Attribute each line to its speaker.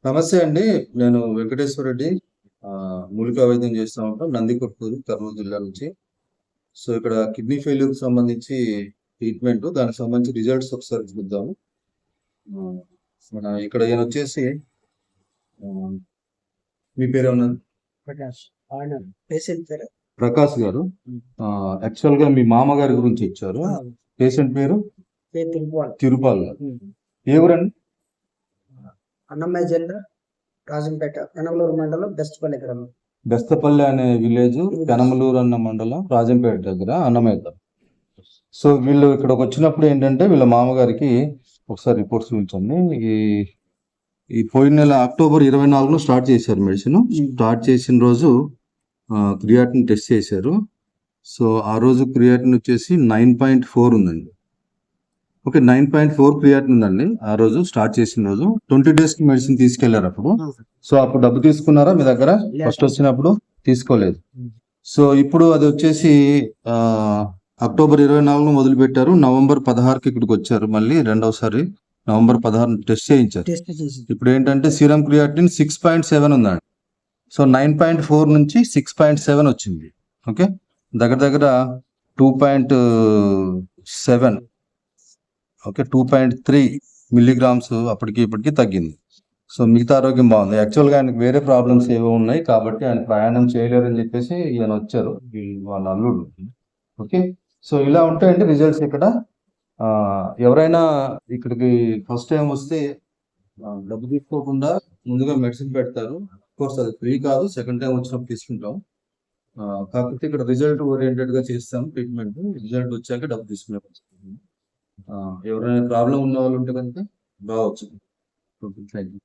Speaker 1: నమస్తే అండి. నేను వెంకటేశ్వర రెడ్డి. మూలికా వైద్యం చేస్తా ఉంటాం. నందికొట్కూరు, కర్నూలు జిల్లా నుంచి. సో, ఇక్కడ కిడ్నీ ఫెయిల్యూర్‌కి సంబంధించి ట్రీట్మెంట్, దానికి సంబంధించి రిజల్ట్స్ ఒకసారి చూద్దాము. ఆహ్, మన ఇక్కడ ఈయనొచ్చేసి మీ పేరేమన్నా?
Speaker 2: ప్రకాష్. ఆయన పేషెంట్ పేరు
Speaker 1: ప్రకాష్ గారు. యాక్చువల్‌గా మీ మామగారి గురించి ఇచ్చారు. పేషెంట్ పేరు? తిరుపాల్ గారు. ఏ ఊరండి?
Speaker 2: అన్నమయ్య జిల్లా రాజంపేట పెనమలూరు మండలం బెస్తపల్లి గ్రామం.
Speaker 1: బెస్తపల్లి అనే విలేజ్, పెనమలూరు అన్న మండలం, రాజంపేట దగ్గర అన్నమయ్య గారు. సో వీళ్ళు ఇక్కడికి వచ్చినప్పుడు ఏంటంటే వీళ్ళ మామగారికి ఒకసారి రిపోర్ట్స్ చూపించండి. ఈ పోయిన నెల అక్టోబర్ 24 స్టార్ట్ చేశారు మెడిసిన్. స్టార్ట్ చేసిన రోజు క్రియాటిన్ టెస్ట్ చేశారు. సో ఆ రోజు క్రియాటిన్ వచ్చేసి 9.4 ఉందండి. ఓకే, 9.4 క్రియాటిన్ ఉందండి ఆ రోజు స్టార్ట్ చేసిన రోజు. 20 days కి మెడిసిన్ తీసుకెళ్లారు అప్పుడు. సో అప్పుడు డబ్బు తీసుకున్నారా మీ దగ్గర? ఫస్ట్ వచ్చినప్పుడు తీసుకోలేదు. సో ఇప్పుడు అది వచ్చేసి అక్టోబర్ 24 మొదలు పెట్టారు. నవంబర్ 16కి ఇక్కడికి వచ్చారు. మళ్ళీ రెండవసారి నవంబర్ 16 టెస్ట్ చేయించారు. ఇప్పుడు ఏంటంటే సీరం క్రియాటిన్ 6.7 ఉందండి. సో 9.4 నుంచి 6.7 వచ్చింది. ఓకే, దగ్గర దగ్గర 2.7, ఓకే, 2.3 మిల్లీగ్రామ్స్ అప్పటికి ఇప్పటికి తగ్గింది. సో మిగతా ఆరోగ్యం బాగుంది. యాక్చువల్గా ఆయనకు వేరే ప్రాబ్లమ్స్ ఏవో ఉన్నాయి కాబట్టి ఆయన ప్రయాణం చేయలేరని చెప్పేసి ఈయన వచ్చారు, వాళ్ళ అల్లుడు. ఓకే, సో ఇలా ఉంటాయండి రిజల్ట్స్ ఇక్కడ. ఎవరైనా ఇక్కడికి ఫస్ట్ టైం వస్తే డబ్బు తీసుకోకుండా ముందుగా మెడిసిన్ పెడతారు. కోర్స్ అది ఫ్రీ కాదు, సెకండ్ టైం వచ్చినప్పుడు తీసుకుంటాం. కాకపోతే ఇక్కడ రిజల్ట్ ఓరియంటెడ్ గా చేస్తాం ట్రీట్మెంట్. రిజల్ట్ వచ్చాక డబ్బు తీసుకునే ఎవరైనా ప్రాబ్లం ఉన్న వాళ్ళు ఉంటే కనుక రావచ్చు. Thank you.